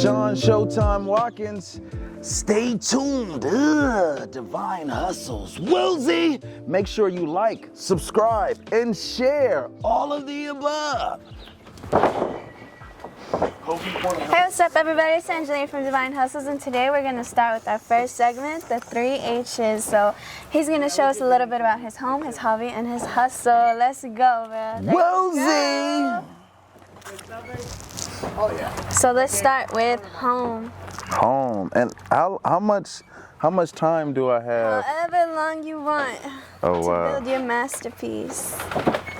Sean Showtime Watkins. Stay tuned. Divine Hustles. Wilsey, make sure you like, subscribe, and share all of the above. Hey, what's up, everybody? It's Angelina from Divine Hustles, and today we're going to start with our first segment, the 3 H's. So he's going to show us a little bit about his home, his hobby, and his hustle. Let's go, man. Wilsey! Oh yeah. So let's start with home. Home. And how much time do I have? However long you want Oh, to wow. build your masterpiece.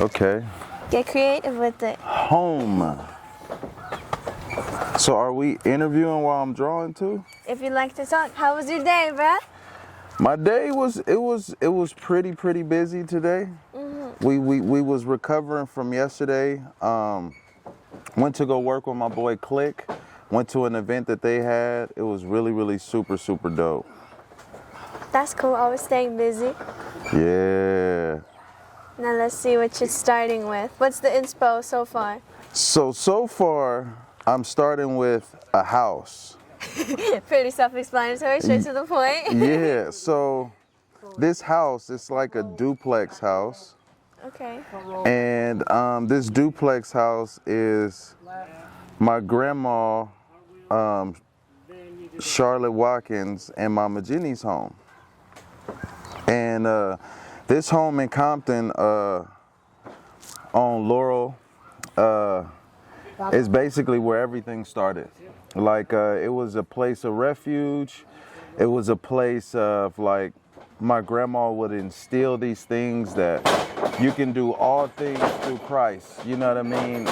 Okay. Get creative with it. Home. So are we interviewing while I'm drawing too? If you'd like to talk, how was your day, bruh? My day was pretty busy today. Mm-hmm. We was recovering from yesterday. Went to go work with my boy Click. Went to an event that they had. It was really super dope. That's cool, always staying busy. Yeah. Now let's see what you're starting with. What's the inspo so far? So far I'm starting with a house. Pretty self-explanatory, straight to the point. Yeah, so this house, it's like a duplex house. Okay. And this duplex house is my grandma, Charlotte Watkins, and Mama Jenny's home. And this home in Compton on Laurel is basically where everything started. Like it was a place of refuge. It was a place of like, my grandma would instill these things that you can do all things through Christ. You know what I mean?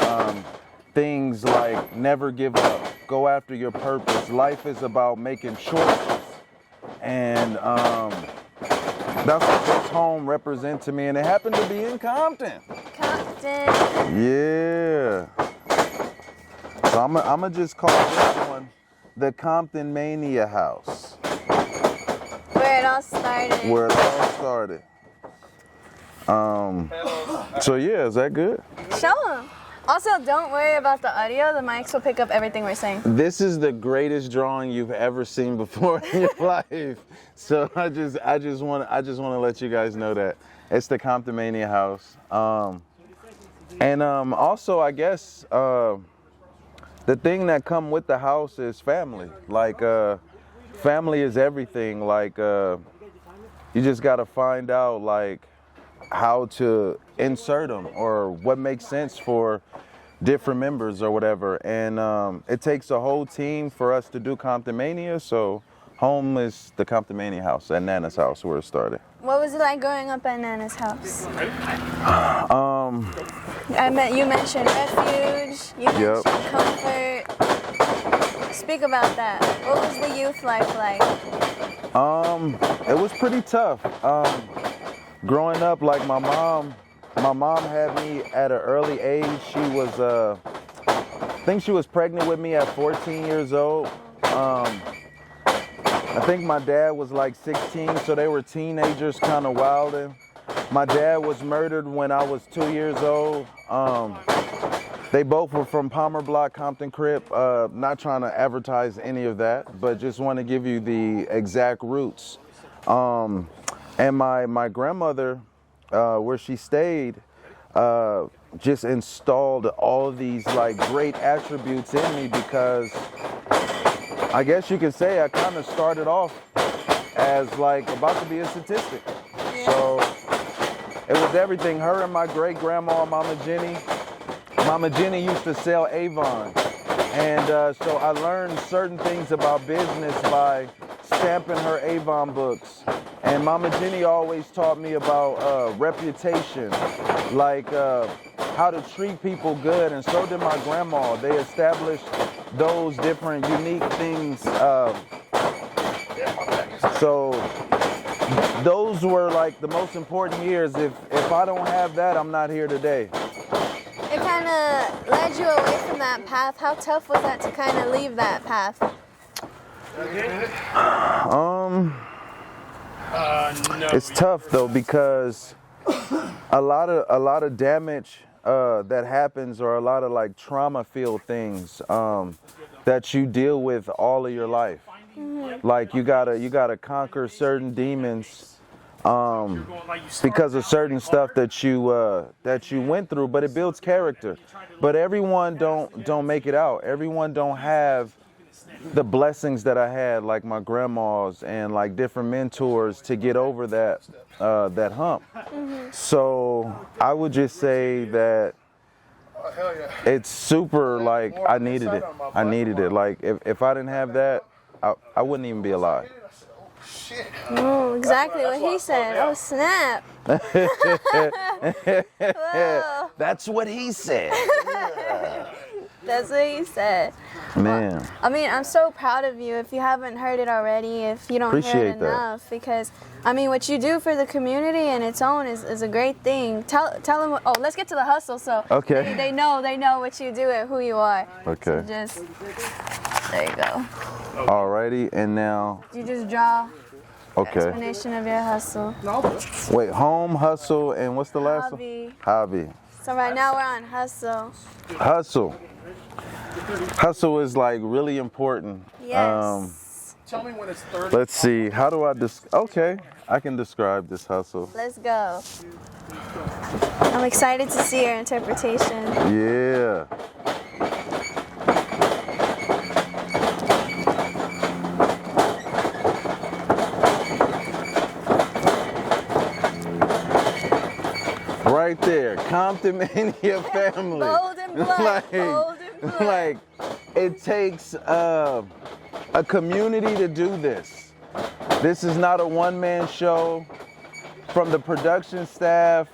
Things like never give up, go after your purpose. Life is about making choices. And that's what this home represents to me. And it happened to be in Compton. Compton. Yeah. So I'm gonna just call this one the Compton Mania house. Where it all started. Where it all started. So yeah, is that good? Show them. Also, don't worry about the audio. The mics will pick up everything we're saying. This is the greatest drawing you've ever seen before in your life. So I just want to let you guys know that it's the Compton Mania house. And also, I guess the thing that come with the house is family. Like family is everything. Like you just got to find out like how to insert them or what makes sense for different members or whatever. And it takes a whole team for us to do Compton Mania. So home is the Compton Mania house at Nana's house where it started. What was it like growing up at Nana's house? You mentioned refuge, you mentioned comfort. Speak about that. What was the youth life like? It was pretty tough. Growing up, like my mom had me at an early age. She was, I think she was pregnant with me at 14 years old. I think my dad was like 16, so they were teenagers kind of wilding. My dad was murdered when I was 2 years old. They both were from Palmer Block, Compton Crip. Not trying to advertise any of that, but just want to give you the exact roots. And my grandmother, where she stayed, just installed all of these like great attributes in me because I guess you could say I kind of started off as like about to be a statistic. So it was everything. Her and my great grandma, Mama Jenny. Mama Jenny used to sell Avon. And so I learned certain things about business by stamping her Avon books. And Mama Jenny always taught me about reputation, like how to treat people good, and so did my grandma. They established those different unique things. So those were like the most important years. If I don't have that, I'm not here today. It kind of led you away from that path. How tough was that to kind of leave that path? It's tough though because a lot of damage that happens, or a lot of like trauma-filled things. that you deal with all of your life. Like you gotta conquer certain demons because of certain stuff that you went through, but it builds character. But everyone don't make it out. Everyone don't have the blessings that I had, like my grandmas and like different mentors, to get over that hump. So I would just say that it's super, like, I needed it. I needed it. Like if I didn't have that, I wouldn't even be alive. Oh, exactly what he said. Oh, snap. Whoa. That's what he said. That's what he said. Man. I mean, I'm so proud of you. If you haven't heard it already, if you don't hear Appreciate it enough, because I mean, what you do for the community and its own is a great thing. Tell them. Oh, let's get to the hustle. So okay. they know what you do and who you are. Okay. So just there you go. Alrighty, and now You just draw. okay. Explanation of your hustle. Wait, home, hustle, and what's the last one? Hobby. So right now we're on hustle. Hustle. Hustle is like really important. Yes. Tell me when it's 30. Let's see. How do I okay, I can describe this hustle. Let's go. I'm excited to see your interpretation. Yeah. Right there, Compton Mania family. Bold and black, bold and black. Like, it takes a community to do this. This is not a one-man show. From the production staff,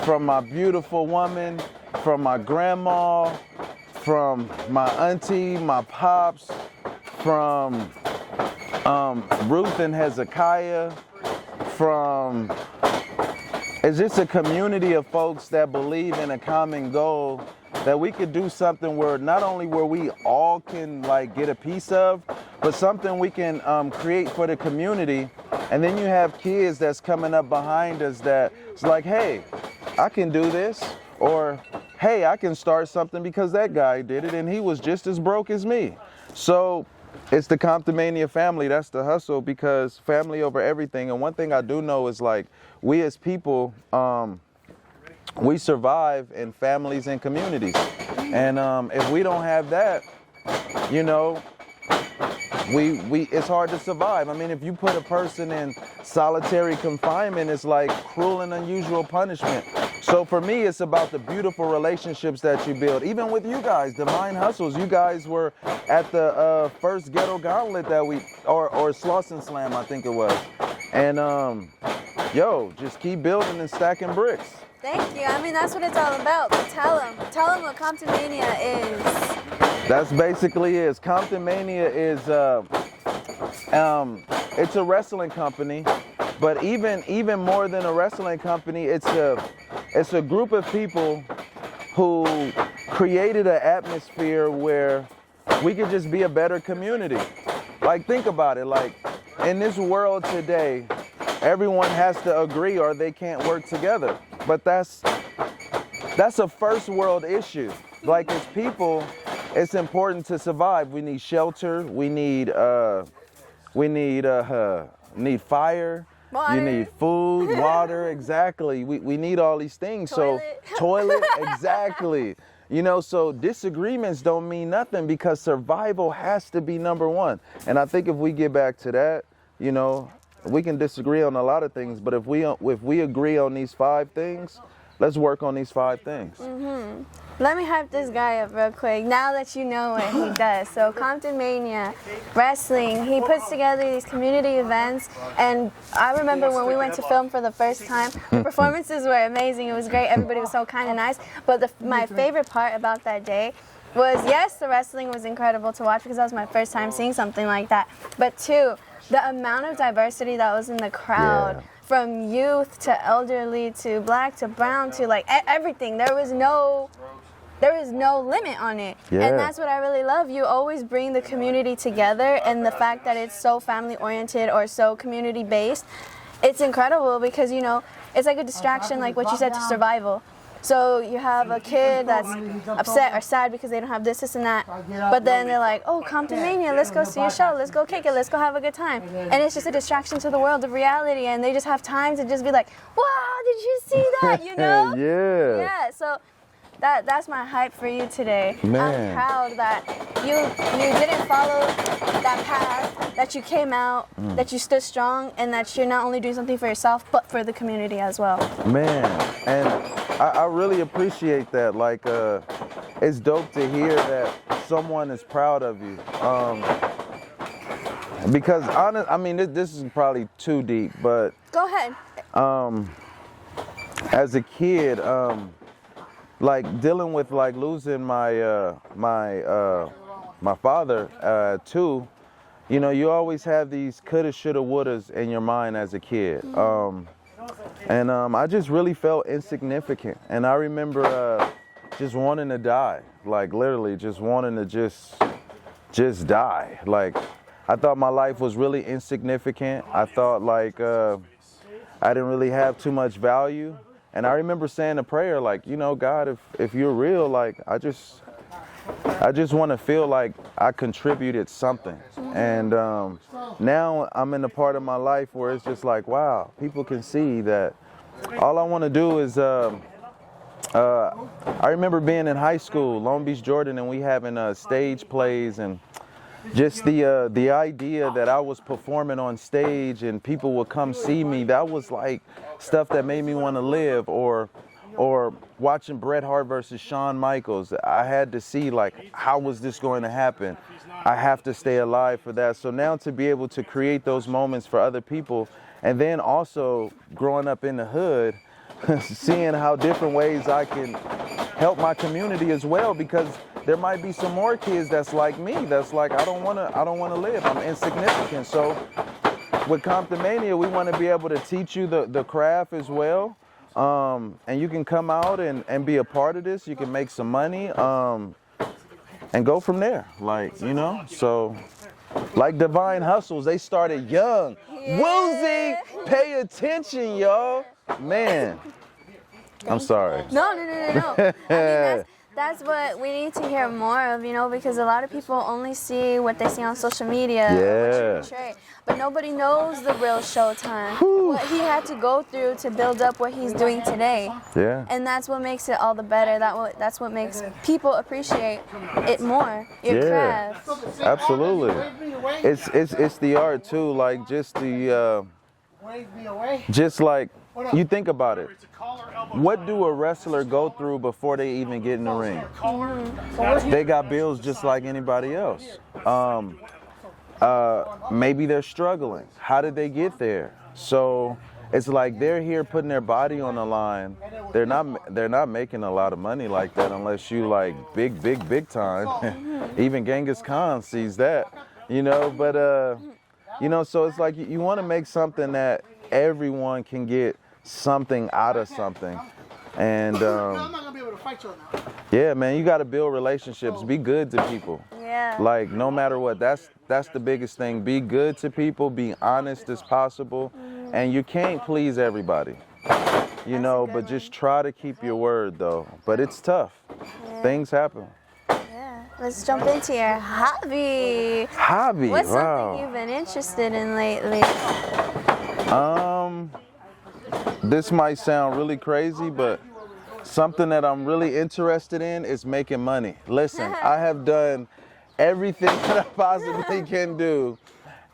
from my beautiful woman, from my grandma, from my auntie, my pops, from Ruth and Hezekiah, from... It's just a community of folks that believe in a common goal, that we could do something where not only where we all can like get a piece of, but something we can create for the community. And then you have kids that's coming up behind us that it's like, hey, I can do this, or hey, I can start something because that guy did it and he was just as broke as me. So it's the Compton Mania family. That's the hustle, because family over everything. And one thing I do know is, like, we as people, we survive in families and communities. And if we don't have that, you know, it's hard to survive. I mean, if you put a person in solitary confinement, it's like cruel and unusual punishment. So for me, it's about the beautiful relationships that you build. Even with you guys, Divine Hustles, you guys were at the first Ghetto Gauntlet that or Slauson Slam, I think it was. And yo, just keep building and stacking bricks. Thank you. I mean, that's what it's all about. But tell them what Compton Mania is. That's basically it. Compton Mania is it's a wrestling company, but even more than a wrestling company, it's a group of people who created an atmosphere where we could just be a better community. Like, think about it. Like, in this world today, everyone has to agree or they can't work together. But that's a first world issue. Like, as people, it's important to survive. We need shelter. We need fire. Water. You need food, water, exactly. We need all these things. Toilet. So toilet, exactly. You know, so disagreements don't mean nothing, because survival has to be number one. And I think if we get back to that, you know, we can disagree on a lot of things, but if we agree on these 5 things, let's work on these 5 things. Mm-hmm. Let me hype this guy up real quick, now that you know what he does. So Compton Mania, wrestling, he puts together these community events, and I remember when we went to film for the first time, the performances were amazing, it was great, everybody was so kind and nice, but my favorite part about that day was, yes, the wrestling was incredible to watch because that was my first time seeing something like that, but 2, the amount of diversity that was in the crowd. Yeah. From youth to elderly to black to brown to like everything. There was no limit on it. Yeah. And that's what I really love. You always bring the community together, and the fact that it's so family oriented or so community based, it's incredible because, you know, it's like a distraction, like what you said, to survival. So you have a kid that's upset or sad because they don't have this and that. But then they're like, oh, Compton Mania, let's go see a show, let's go kick it, let's go have a good time. And it's just a distraction to the world of reality, and they just have time to just be like, wow, did you see that, you know? Yeah. Yeah, so that's my hype for you today. Man. I'm proud that you didn't follow that path, that you came out, that you stood strong, and that you're not only doing something for yourself, but for the community as well. Man, and I really appreciate that. Like, it's dope to hear that someone is proud of you. Because I mean, this is probably too deep, but Go ahead. as a kid, like dealing with like losing my my father too, you know, you always have these coulda, shoulda, wouldas in your mind as a kid. And I just really felt insignificant. And I remember just wanting to die, like literally just wanting to just die. Like, I thought my life was really insignificant. I thought like I didn't really have too much value. And I remember saying a prayer like, you know, God, if you're real, like I just want to feel like I contributed something. And now I'm in a part of my life where it's just like, wow, people can see that all I want to do is, I remember being in high school, Long Beach, Jordan, and we having stage plays, and just the idea that I was performing on stage and people would come see me, that was like stuff that made me want to live. Or watching Bret Hart versus Shawn Michaels, I had to see like, how was this going to happen? I have to stay alive for that. So now to be able to create those moments for other people, and then also growing up in the hood, seeing how different ways I can help my community as well, because there might be some more kids that's like me, that's like, I don't want to live, I'm insignificant. So with Compton Mania, we want to be able to teach you the craft as well. And you can come out and be a part of this. You can make some money and go from there. Like, you know, so like Divine Hustles, they started young. Yeah. Woozy, pay attention, y'all. Man, I'm sorry. No. I mean, that's what we need to hear more of, you know, because a lot of people only see what they see on social media. Yeah. What you portray, but nobody knows the real Showtime. What he had to go through to build up what he's doing today. Yeah. And that's what makes it all the better. That's what makes people appreciate it more. Your craft. Absolutely. It's the art too, like just like, you think about it. What do a wrestler go through before they even get in the ring? They got bills just like anybody else. Maybe they're struggling. How did they get there? So it's like they're here putting their body on the line. They're not making a lot of money like that unless you like big time. Even Genghis Khan sees that, you know. But you know, so it's like you want to make something that everyone can get something out of something. And yeah, man, you got to build relationships. Be good to people. Yeah. Like, no matter what, that's the biggest thing. Be good to people. Be honest as possible. And you can't please everybody, you know, but just try to keep your word, though. But it's tough. Yeah. Things happen. Yeah. Let's jump into your hobby. Hobby? What's wow. something you've been interested in lately? This might sound really crazy, but something that I'm really interested in is making money. Listen, I have done everything that I possibly can do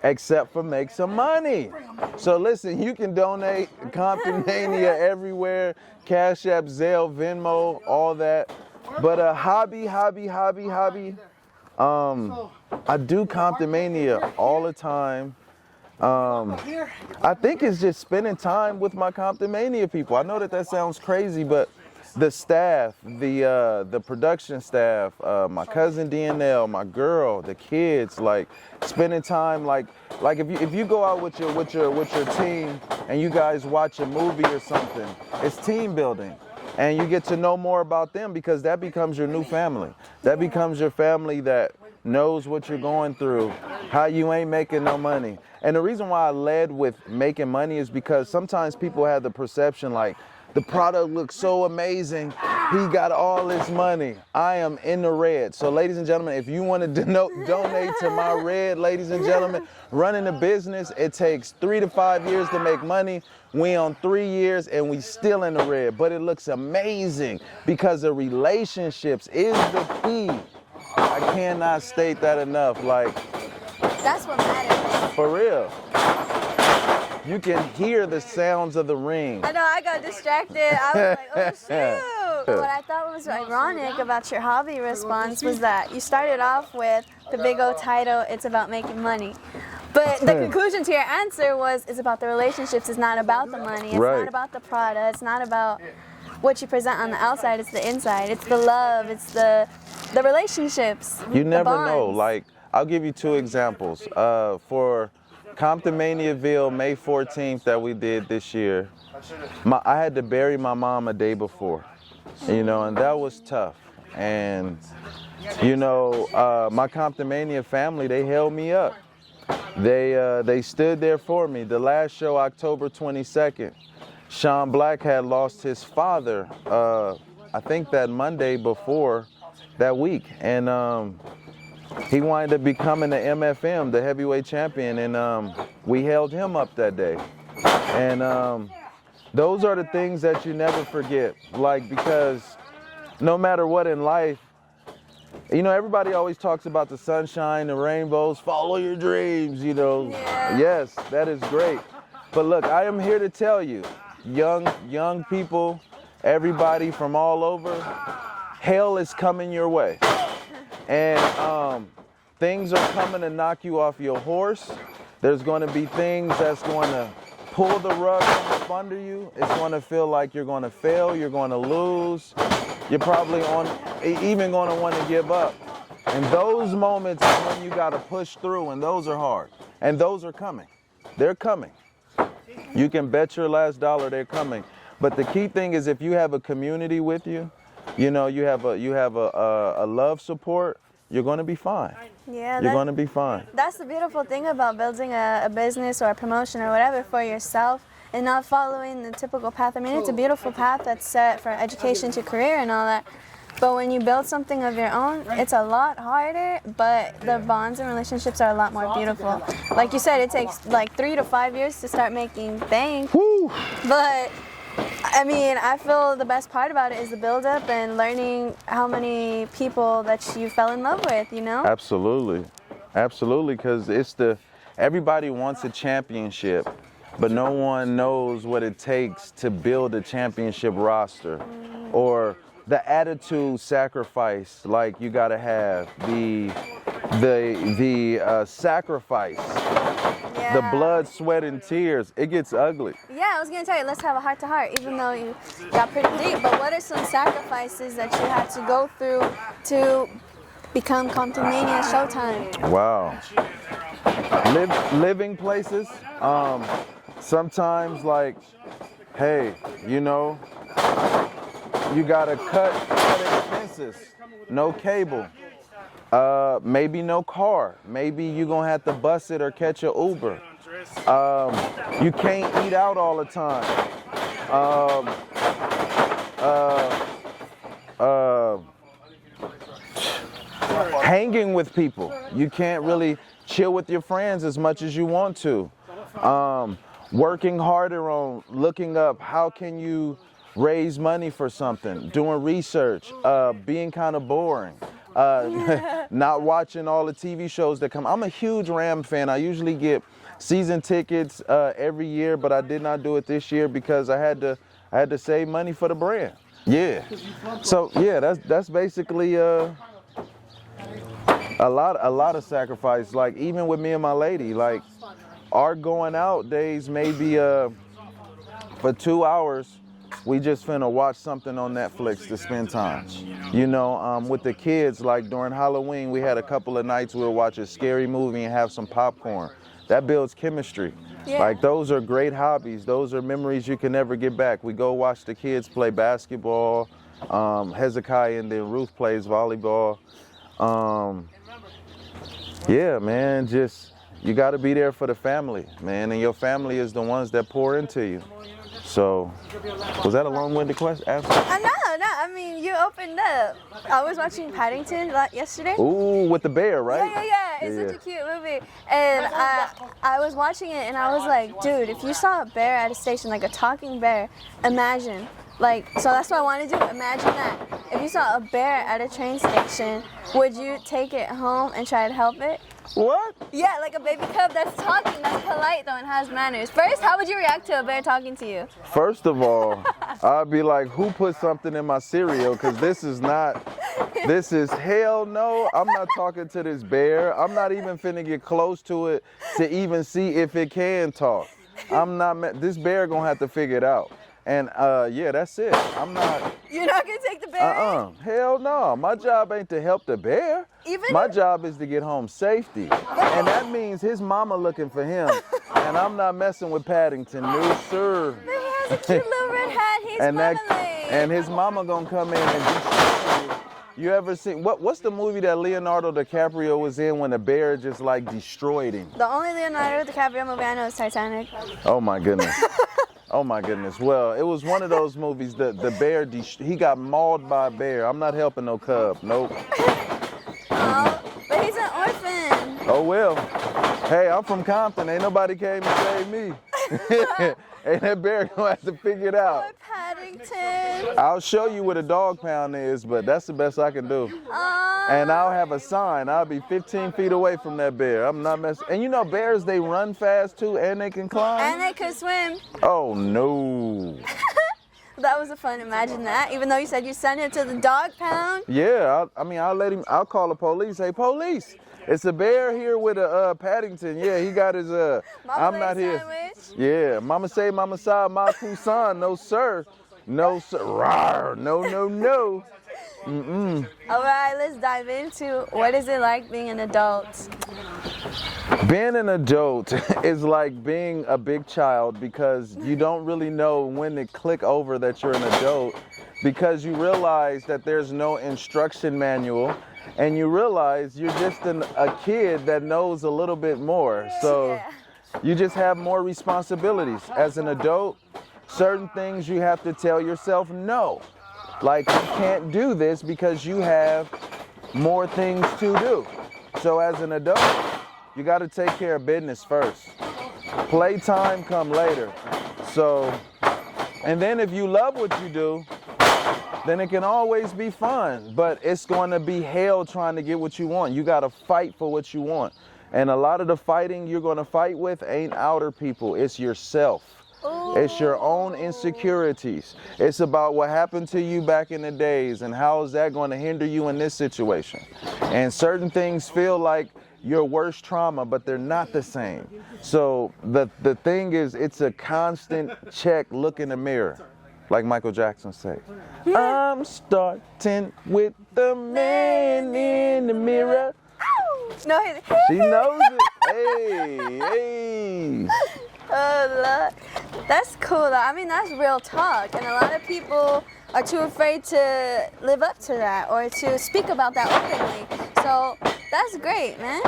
except for make some money. So listen, you can donate Compton Mania everywhere, Cash App, Zelle, Venmo, all that. But a hobby. I do Compton Mania all the time. I think it's just spending time with my Compton Mania people. I know that sounds crazy, but the staff, the production staff, my cousin DNL, my girl, the kids, like spending time, like if you go out with your team and you guys watch a movie or something, it's team building. And you get to know more about them, because that becomes your new family. That becomes your family that knows what you're going through, how you ain't making no money. And the reason why I led with making money is because sometimes people have the perception like, The product looks so amazing. He got all this money. I am in the red. So ladies and gentlemen, if you want to donate to my red, ladies and gentlemen, running a business, it takes 3 to 5 years to make money. We on 3 years and we still in the red, but it looks amazing because the relationships is the key. I cannot state that enough. Like, That's what matters. for real. You can hear the sounds of the ring. I know, I got distracted. I was like, oh shoot. What I thought was ironic about your hobby response was that you started off with the big old title, it's about making money. But the conclusion to your answer was, it's about the relationships, it's not about the money, it's Right. not about the product, it's not about what you present on the outside, it's the inside, it's the love, it's the relationships. You the never know. bonds. Like, I'll give you 2 examples. For Compton Maniaville, May 14th that we did this year, I had to bury my mom a day before, you know, and that was tough. And, you know, my Compton Mania family, they held me up. They stood there for me. The last show, October 22nd, Sean Black had lost his father, I think that Monday before that week. And he wanted to becoming the MFM, the heavyweight champion, and we held him up that day. And those are the things that you never forget, like, because no matter what in life, you know, everybody always talks about the sunshine, the rainbows, follow your dreams, you know. Yeah. Yes, that is great. But look, I am here to tell you, young people, everybody from all over, hell is coming your way. And things are coming to knock you off your horse. There's going to be things that's going to pull the rug from under you. It's going to feel like you're going to fail, you're going to lose. You're probably even going to want to give up. And those moments is when you got to push through, and those are hard. And those are coming. They're coming. You can bet your last dollar they're coming. But the key thing is, if you have a community with you, you know, you have a love support, you're going to be fine. Yeah, You're going to be fine. That's the beautiful thing about building a business or a promotion or whatever for yourself and not following the typical path. I mean, it's a beautiful path that's set for education to career and all that. But when you build something of your own, it's a lot harder, but the bonds and relationships are a lot more beautiful. Like you said, it takes like 3 to 5 years to start making bank. Woo! But I mean, I feel the best part about it is the build-up and learning how many people that you fell in love with, you know? Absolutely. Absolutely, because everybody wants a championship, but no one knows what it takes to build a championship roster, or the attitude sacrifice. Like, you got to have the sacrifice, Yeah. the blood, sweat, and tears. It gets ugly. Yeah, I was gonna tell you, let's have a heart-to-heart, even though you got pretty deep. But what are some sacrifices that you had to go through to become Compton Mania Showtime? Wow. Living places. Sometimes, like, hey, you know, you gotta cut expenses. No cable. Maybe no car. Maybe you're gonna have to bus it or catch an Uber. You can't eat out all the time. Hanging with people. You can't really chill with your friends as much as you want to. Working harder on looking up how can you raise money for something, doing research, being kind of boring. Not watching all the TV shows that come. I'm a huge Ram fan. I usually get season tickets every year, but I did not do it this year because I had to save money for the brand. Yeah. So yeah, that's basically a lot of sacrifice. Like, even with me and my lady, like, our going out days maybe for 2 hours. We just finna watch something on Netflix to spend time. You know, with the kids, like during Halloween, we had a couple of nights we'll watch a scary movie and have some popcorn. That builds chemistry. Yeah. Like, those are great hobbies. Those are memories you can never get back. We go watch the kids play basketball. Hezekiah and then Ruth plays volleyball. Yeah, man, just, you gotta be there for the family, man. And your family is the ones that pour into you. So, was that a long-winded question? No. I mean, you opened up. I was watching Paddington yesterday. Ooh, with the bear, right? Yeah. It's such a cute movie. And I was watching it and I was like, dude, if you saw a bear at a station, like a talking bear, imagine. Like, so that's what I want to do. Imagine that. If you saw a bear at a train station, would you take it home and try to help it? What? Yeah, like a baby cub that's talking, that's polite though and has manners. First, how would you react to a bear talking to you? First of all, I'd be like, who put something in my cereal? Because this is hell no. I'm not talking to this bear. I'm not even finna get close to it to even see if it can talk. This bear gonna have to figure it out. And yeah, that's it. You're not gonna take the bear? Hell no. My job ain't to help the bear. My job is to get home safety. And that means his mama looking for him. And I'm not messing with Paddington, no sir. But he has a cute little red hat, he's smiling. And his mama gonna come in and destroy you. You ever seen, what's the movie that Leonardo DiCaprio was in when the bear just like destroyed him? The only Leonardo DiCaprio movie I know is Titanic. Oh my goodness. Oh my goodness. Well, it was one of those movies that the bear, he got mauled by a bear. I'm not helping no cub. Nope. Oh, but he's an orphan. Oh well. Hey, I'm from Compton. Ain't nobody came to save me. And that bear gonna have to figure it out. Poor Paddington. I'll show you what a dog pound is, but that's the best I can do. And I'll have a sign. I'll be 15 feet away from that bear. I'm not messing. And you know, bears, they run fast too, and they can climb. And they could swim. Oh no. That was a fun. Imagine that. Even though you said you sent him to the dog pound. Yeah, I'll call the police. Hey, police. It's a bear here with a Paddington. Yeah, he got his I'm not here. Sandwich. Yeah, mama say, mama sa, ma kusan. No sir, no sir. Rawr. No. All right, let's dive into what is it like being an adult. Being an adult is like being a big child because you don't really know when to click over that you're an adult because you realize that there's no instruction manual. And you realize you're just a kid that knows a little bit more. So you just have more responsibilities. As an adult, certain things you have to tell yourself no. Like you can't do this because you have more things to do. So as an adult, you got to take care of business first. Playtime come later. So, and then if you love what you do, then it can always be fun, but it's going to be hell trying to get what you want. You got to fight for what you want. And a lot of the fighting you're going to fight with ain't outer people, it's yourself. Ooh. It's your own insecurities. It's about what happened to you back in the days and how is that going to hinder you in this situation. And certain things feel like your worst trauma, but they're not the same. So the thing is, it's a constant check, look in the mirror. Like Michael Jackson said, I'm starting with the man in the mirror. No, she knows it. Hey. Oh, Lord. That's cool, though. I mean, that's real talk. And a lot of people are too afraid to live up to that or to speak about that openly. So that's great, man.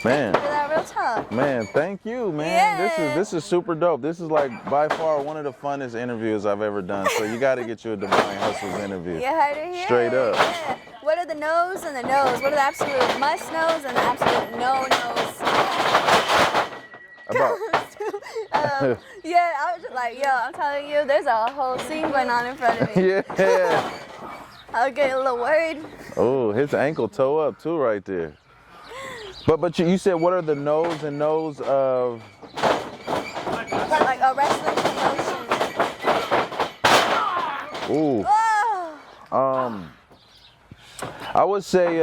Man, thank you for that real talk. Man, thank you, man. Yeah. This is super dope. This is like by far one of the funnest interviews I've ever done. So you got to get you a Divine Hustles interview. You heard it here. Straight up. Yeah. What are the no's and the no's? What are the absolute must knows and the absolute no no's? Yeah, I was just like, yo, I'm telling you, there's a whole scene going on in front of me. Yeah. I was getting a little worried. Oh, his ankle toe up too right there. But you said what are the no's and no's of? Like a wrestling promotion. Ooh. Oh. I would say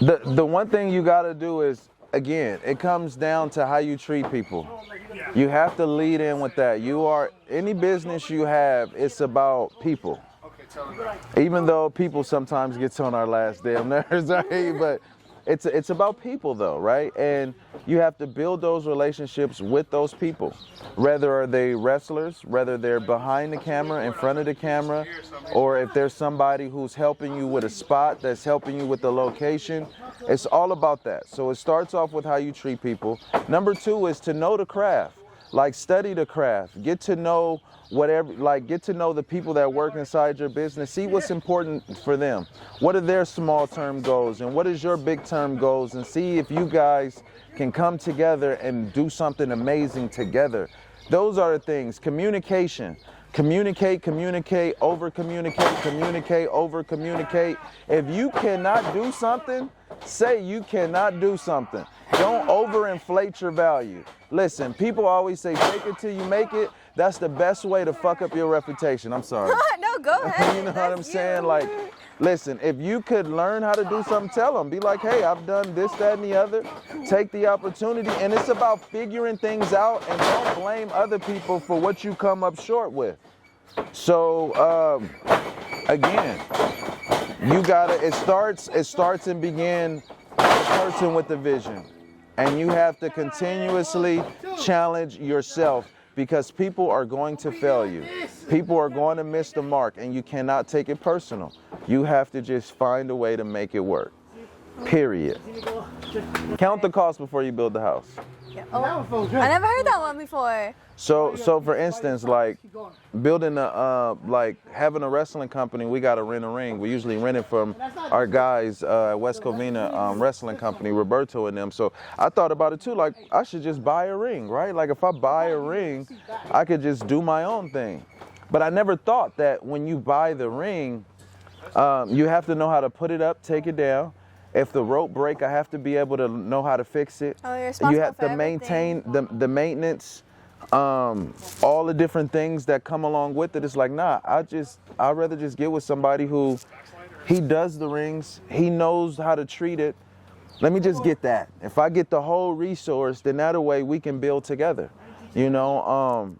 the one thing you got to do is, again, it comes down to how you treat people. You have to lead in with that. Any business you have, it's about people. Even though people sometimes gets on our last damn nerves, right? But it's about people though, right? And you have to build those relationships with those people. Whether are they wrestlers, whether they're behind the camera, in front of the camera, or if there's somebody who's helping you with a spot, that's helping you with the location. It's all about that. So it starts off with how you treat people. Number 2 is to know the craft. Like, study the craft, get to know get to know the people that work inside your business, see what's important for them. What are their small term goals and what is your big term goals, and see if you guys can come together and do something amazing together. Those are the things. Communication. Communicate, over communicate, over communicate. If you cannot do something, say you cannot do something. Don't overinflate your value. Listen, people always say fake it till you make it. That's the best way to fuck up your reputation. I'm sorry. No, go ahead. You know what I'm saying? Like, listen, if you could learn how to do something, tell them. Be like, hey, I've done this, that, and the other. Take the opportunity. And it's about figuring things out, and don't blame other people for what you come up short with. So, again, you gotta, it starts and begins the person with the vision. And you have to continuously challenge yourself, because people are going to fail you. People are going to miss the mark, and you cannot take it personal. You have to just find a way to make it work. Period. Count the cost before you build the house. Oh, I never heard that one before. So for instance, like building having a wrestling company, we got to rent a ring. We usually rent it from our guys at West Covina Wrestling Company, Roberto and them. So I thought about it too, like I should just buy a ring, right? Like if I buy a ring, I could just do my own thing. But I never thought that when you buy the ring, you have to know how to put it up, take it down. If the rope break, I have to be able to know how to fix it. Oh, you're responsible you have for to maintain the maintenance, all the different things that come along with it. It's like, nah, I'd rather just get with somebody who, he does the rings, he knows how to treat it. Let me just get that. If I get the whole resource, then that way we can build together. You know,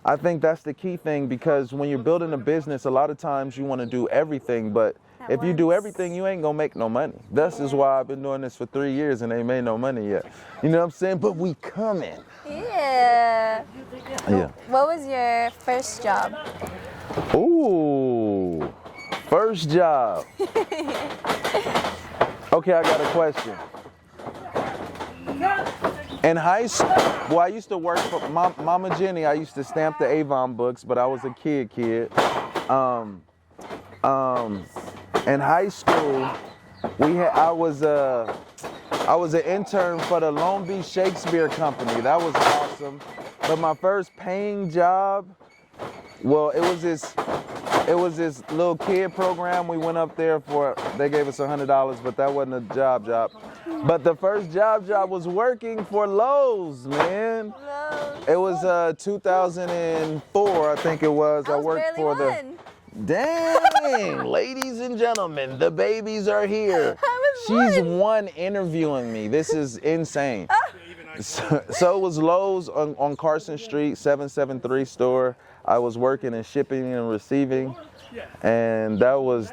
I think that's the key thing, because when you're building a business, a lot of times you want to do everything, but if you do everything, you ain't gonna make no money. This is why I've been doing this for 3 years and ain't made no money yet. You know what I'm saying? But we coming. Yeah. Yeah. What was your first job? Ooh, first job. Okay, I got a question. In high school, well, I used to work for Mama Jenny. I used to stamp the Avon books, but I was a kid. In high school, I was an intern for the Long Beach Shakespeare Company. That was awesome. But my first paying job, well, it was this little kid program. We went up there they gave us $100, but that wasn't a job. But the first job was working for Lowe's, man. Lowe's. It was 2004, I think it was. I worked for the. Dang, ladies and gentlemen, the babies are here. She's one interviewing me. This is insane. So it was Lowe's on Carson Street, 773 store. I was working in shipping and receiving, and that was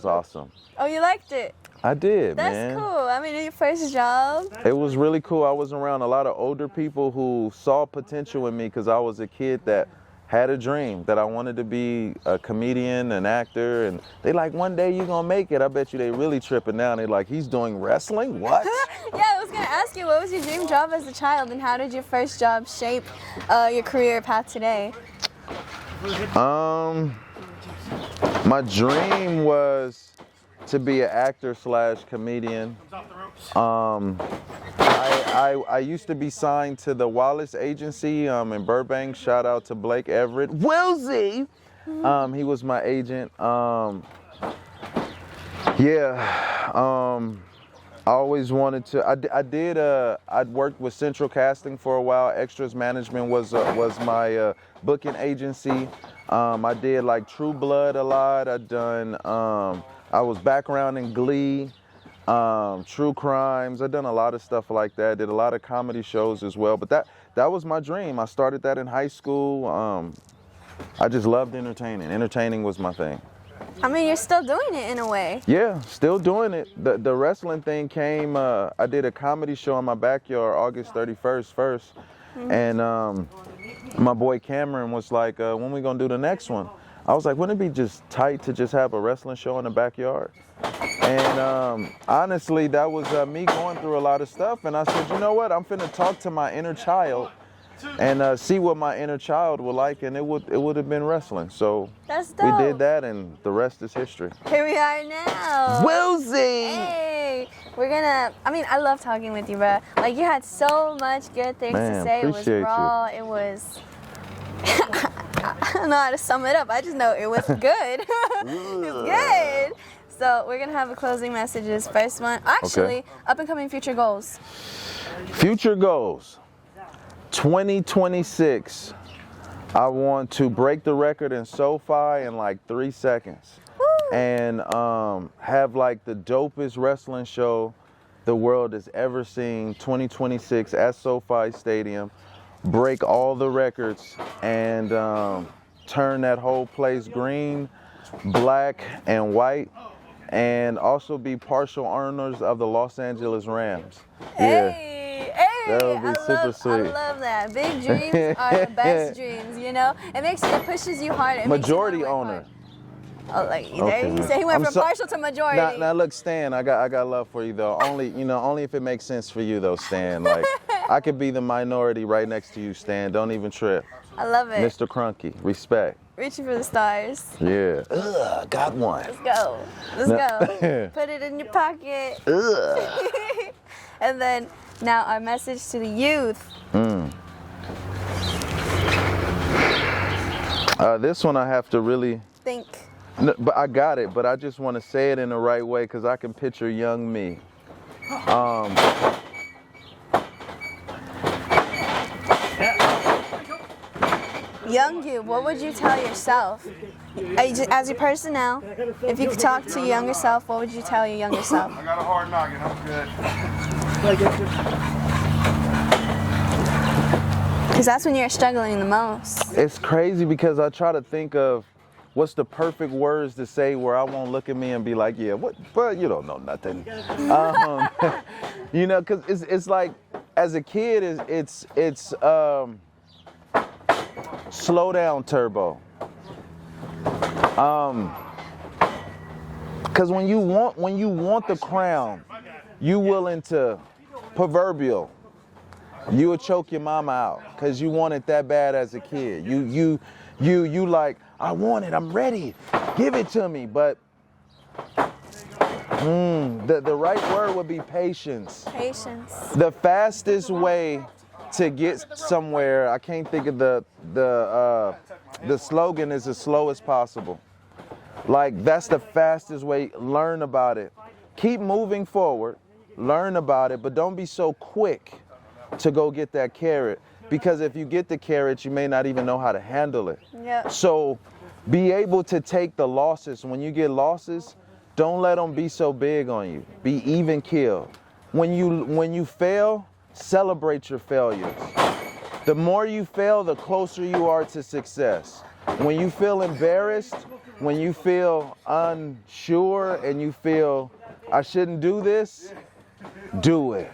awesome. Oh, you liked it? I did, man. That's cool. I mean, your first job. It was really cool. I was around a lot of older people who saw potential in me, because I was a kid that had a dream that I wanted to be a comedian, an actor, and they like, one day you gonna make it. I bet you they really tripping now. They like, he's doing wrestling? What? Yeah, I was gonna ask you, what was your dream job as a child, and how did your first job shape your career path today? My dream was to be an actor / comedian. I used to be signed to the Wallace Agency in Burbank. Shout out to Blake Everett. Wilsey! He was my agent. I always wanted to. I'd worked with Central Casting for a while. Extras Management was my booking agency. I did like True Blood a lot. I was background in Glee. True crimes. I've done a lot of stuff like that. Did a lot of comedy shows as well. But that was my dream. I started that in high school. I just loved entertaining. Entertaining was my thing. I mean, you're still doing it in a way. Yeah, still doing it. The wrestling thing came, I did a comedy show in my backyard August 31st first. Mm-hmm. And my boy Cameron was like, when we gonna do the next one? I was like, wouldn't it be just tight to just have a wrestling show in the backyard? And honestly, that was me going through a lot of stuff. And I said, you know what? I'm finna talk to my inner child and see what my inner child would like, and it would have been wrestling. So That's dope. we did that, and the rest is history. Here we are now. Wilsey! Hey, I love talking with you, bro. Like, you had so much good things to say. It was raw. It was, I don't know how to sum it up. I just know it was good. It was good. So we're gonna have a closing messages. First one, actually, up and coming future goals. Future goals. 2026. I want to break the record in SoFi in like 3 seconds. Woo. And have like the dopest wrestling show the world has ever seen. 2026 at SoFi Stadium. Break all the records and turn that whole place green, black, and white. And also be partial owners of the Los Angeles Rams. Hey, that would be super sweet. I love that. Big dreams are the best dreams, you know? It pushes you harder. Majority owner. Oh, like there you say he went from partial to majority. Now look, Stan, I got love for you though. Only if it makes sense for you though, Stan. Like I could be the minority right next to you, Stan. Don't even trip. I love it. Mr. Crunky, respect. Reaching for the stars. Yeah. Got one. Let's go. Let's go. Put it in your pocket. And then now our message to the youth. This one I have to really think. No, but I got it, but I just want to say it in the right way because I can picture young me. Young you, what would you tell yourself? As your person now, if you could talk to your younger self, what would you tell your younger self? I got a hard noggin, I'm good. Because that's when you're struggling the most. It's crazy because I try to think of what's the perfect words to say where I won't look at me and be like, yeah, what? But you don't know nothing. You know, because it's like, as a kid, it's slow down, Turbo. Because when you want the crown, you willing to proverbial. You would choke your mama out because you want it that bad as a kid. You like, I want it, I'm ready, give it to me. But the right word would be patience. Patience. The fastest way to get somewhere, I can't think of the slogan, is as slow as possible. Like, that's the fastest way. Learn about it. Keep moving forward, learn about it, but don't be so quick to go get that carrot, because if you get the carrot, you may not even know how to handle it. Yeah. So be able to take the losses. When you get losses, don't let them be so big on you. Be even keel. When you fail, celebrate your failures. The more you fail, the closer you are to success. When you feel embarrassed, when you feel unsure and you feel, I shouldn't do this, do it.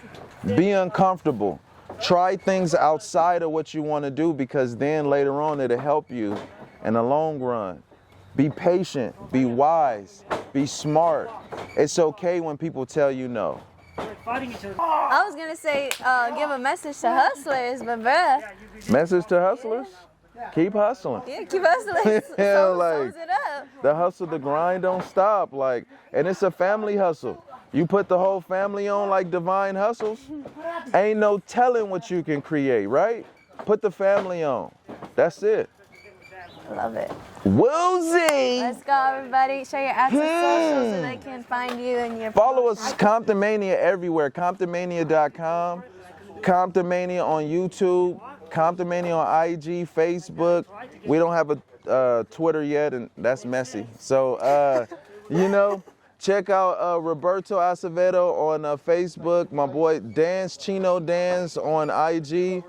Be uncomfortable. Try things outside of what you want to do, because then later on it'll help you in the long run. Be patient, be wise, be smart. It's okay when people tell you no. I was going to say, give a message to hustlers, but bruh. Message to hustlers? Keep hustling. Yeah, keep hustling. Yeah, like, sums it up. the hustle, the grind don't stop. Like, and it's a family hustle. You put the whole family on like Divine Hustles, ain't no telling what you can create, right? Put the family on. That's it. Love it. Woozy! Let's go, everybody. Share your active socials so they can find you and your Follow us, Compton Mania, everywhere. ComptonMania.com, Compton Mania on YouTube, Compton Mania on IG, Facebook. We don't have a Twitter yet, and that's messy. So, you know, check out Roberto Acevedo on Facebook. My boy Chino Dance on IG.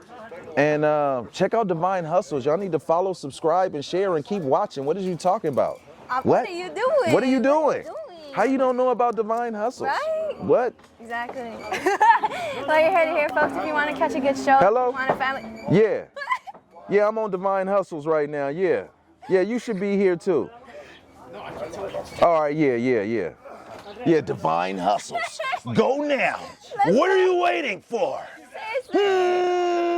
And check out Divine Hustles. Y'all need to follow, subscribe, and share, and keep watching. What are you talking about? What are you doing? What are you doing? How you don't know about Divine Hustles? Right? What? Exactly. Well, you're here to hear, folks. If you want to catch a good show, Hello? if you want a family. Yeah. Yeah, I'm on Divine Hustles right now. Yeah. Yeah, you should be here too. All right, yeah. Yeah, Divine Hustles. Go now. What are you waiting for? Seriously.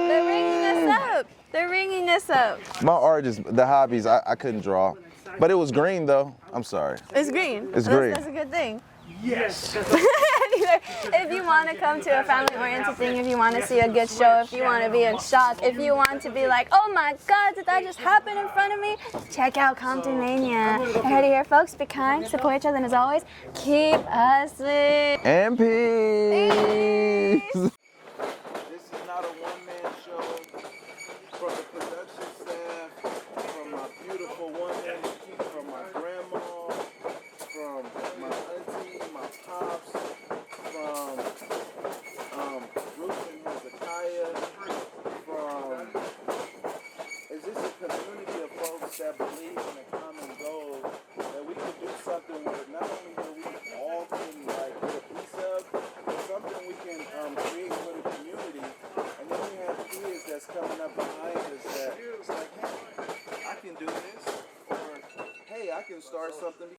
They're ringing us up. They're ringing us up. My art is the hobbies. I couldn't draw, but it was green though. I'm sorry. It's green. It's green. That's a good thing. Yes. Anyway, if you want to come to a family-oriented thing, if you want to see a good show, if you want to be in shock, if you want to be like, oh my God, did that just happen in front of me? Check out Compton Mania. You heard it here, folks. Be kind, support each other, and as always, keep hustling. And peace. Peace. This is not a one-man show. From the production staff, from my beautiful woman, from my grandma, from my auntie, my pops, from Ruth and Hezekiah, from is this a community of folks that believe in a common goal that we can do something where not only that we all can like get a piece of, but something we can create for the community. And then we have kids that's coming up behind us that it's like, hey, I can do this, or hey, I can start something